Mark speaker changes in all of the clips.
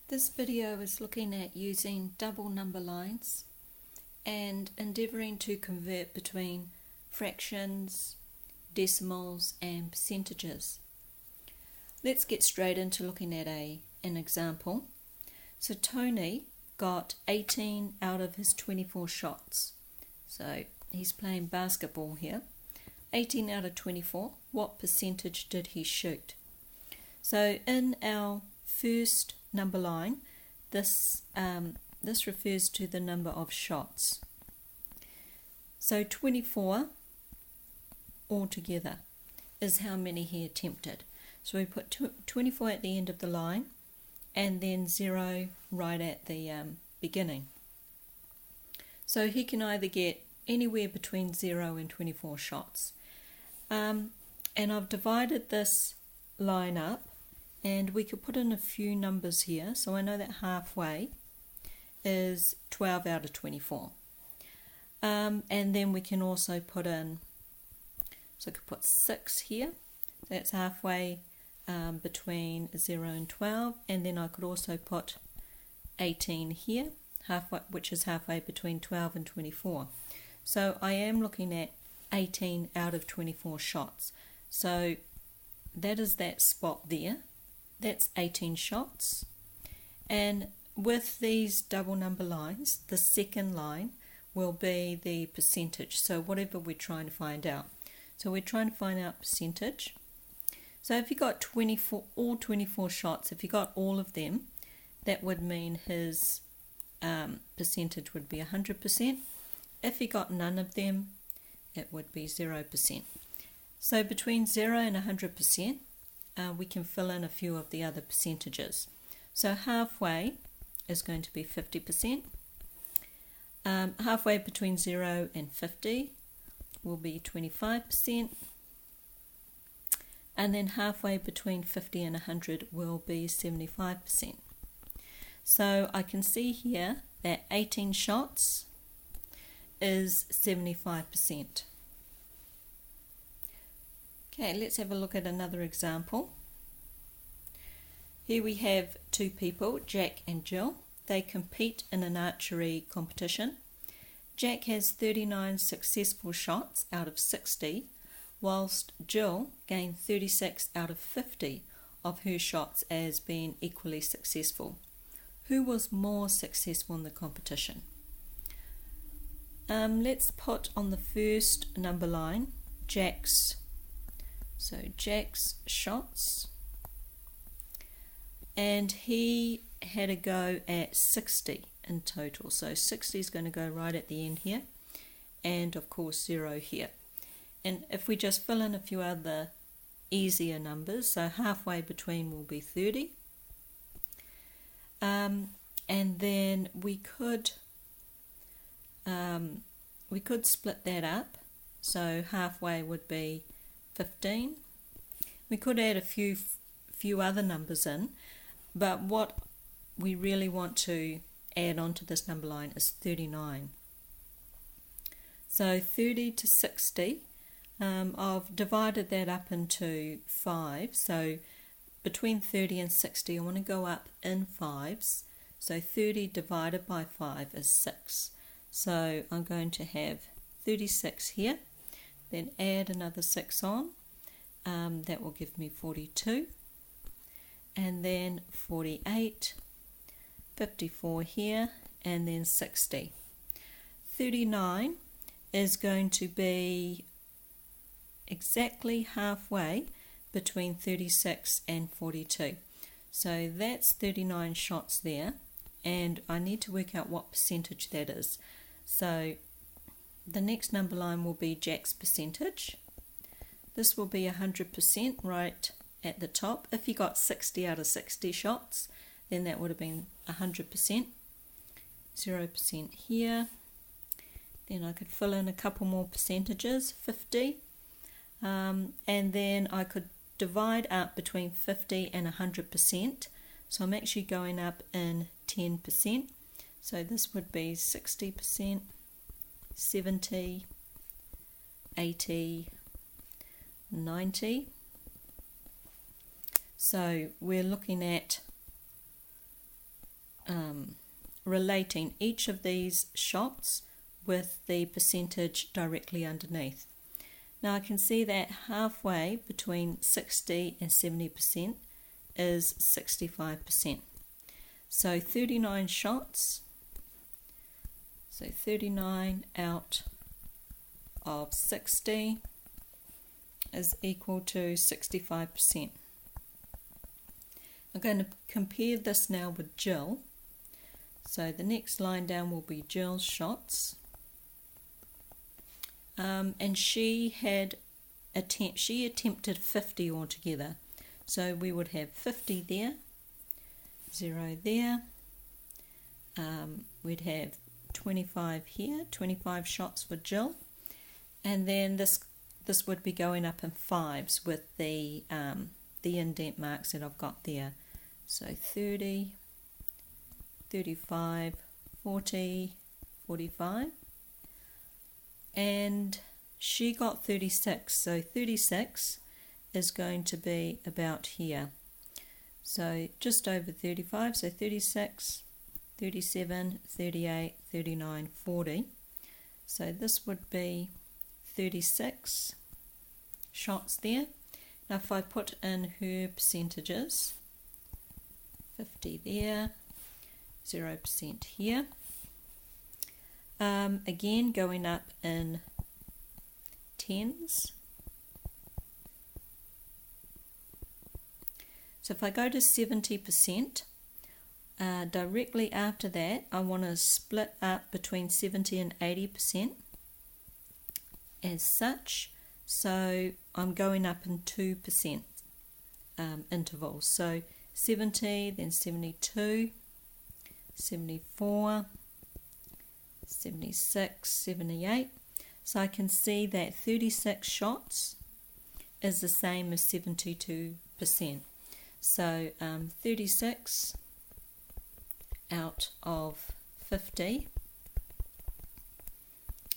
Speaker 1: This video is looking at using double number lines and endeavouring to convert between fractions, decimals and percentages. Let's get straight into looking at an example. So Tony got 18 out of his 24 shots. So he's playing basketball here. 18 out of 24, what percentage did he shoot? So in our first number line, this refers to the number of shots. So 24 altogether is how many he attempted. So we put 24 at the end of the line and then 0 right at the beginning. So he can either get anywhere between 0 and 24 shots. And I've divided this line up, and we could put in a few numbers here. So I know that halfway is 12 out of 24. And then we can also put in, so I could put 6 here. So that's halfway between 0 and 12. And then I could also put 18 here, halfway, which is halfway between 12 and 24. So I am looking at 18 out of 24 shots. So that is that spot there. That's 18 shots. And with these double number lines, the second line will be the percentage. So whatever we're trying to find out. So we're trying to find out percentage. So if you got all 24 shots, if you got all of them, that would mean his percentage would be 100%. If he got none of them, it would be 0%. So between 0 and 100%, we can fill in a few of the other percentages. So halfway is going to be 50%. Halfway between 0 and 50 will be 25%. And then halfway between 50 and 100 will be 75%. So I can see here that 18 shots is 75%. Okay, let's have a look at another example. Here we have two people, Jack and Jill. They compete in an archery competition. Jack has 39 successful shots out of 60, whilst Jill gained 36 out of 50 of her shots as being equally successful. Who was more successful in the competition? Let's put on the first number line Jack's shots, and he had a go at 60 in total. So 60 is going to go right at the end here, and of course 0 here. And if we just fill in a few other easier numbers, so halfway between will be 30. And then we could split that up. So halfway would be 15. We could add a few other numbers in, but what we really want to add onto this number line is 39. So 30 to 60, I've divided that up into 5. So between 30 and 60, I want to go up in 5s. So 30 divided by 5 is 6. So I'm going to have 36 here, then add another 6 on. That will give me 42, and then 48, 54 here, and then 60. 39 is going to be exactly halfway between 36 and 42. So that's 39 shots there, and I need to work out what percentage that is. So the next number line will be Jack's percentage. This will be 100% right at the top. If he got 60 out of 60 shots, then that would have been 100%. 0% here. Then I could fill in a couple more percentages, 50. And then I could divide up between 50 and 100%. So I'm actually going up in 10%. So this would be 60%, 70, 80, 90. So we're looking at relating each of these shots with the percentage directly underneath. Now I can see that halfway between 60 and 70% is 65%. So 39 shots, so 39 out of 60 is equal to 65%. I'm going to compare this now with Jill. So the next line down will be Jill's shots. And she attempted 50 altogether. So we would have 50 there, 0 there. We'd have 25 here, 25 shots for Jill. And then this would be going up in fives with the indent marks that I've got there. So 30, 35, 40, 45. And she got 36, so 36 is going to be about here. So just over 35, so 36, 37, 38, 39, 40. So this would be 36 shots there. Now if I put in her percentages, 50 there, 0% here. Again going up in tens. So if I go to 70%, directly after that I want to split up between 70 and 80% as such. So I'm going up in 2% intervals. So 70, then 72, 74, 76, 78. So I can see that 36 shots is the same as 72%. So 36 out of 50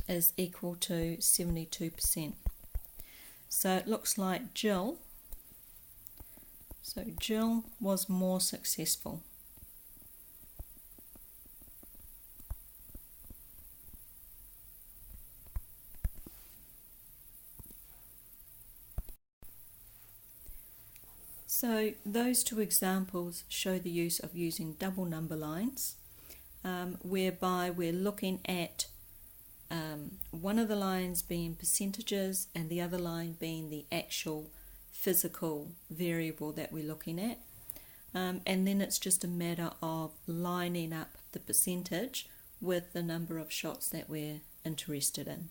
Speaker 1: is equal to 72%. So it looks like Jill was more successful. So those two examples show the use of using double number lines, whereby we're looking at one of the lines being percentages and the other line being the actual physical variable that we're looking at. And then it's just a matter of lining up the percentage with the number of shots that we're interested in.